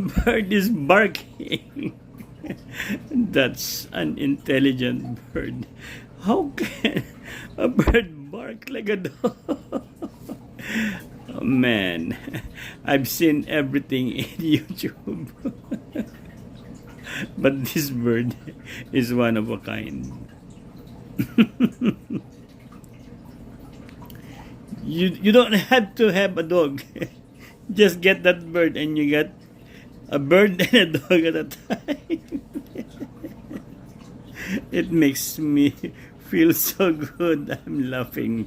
bird is barking. That's an intelligent bird. How can a bird bark like a dog? Oh, man, I've seen everything in YouTube. But this bird is one of a kind. You don't have to have a dog. Just get that bird and you got a bird and a dog at a time. It makes me feel so good. I'm laughing.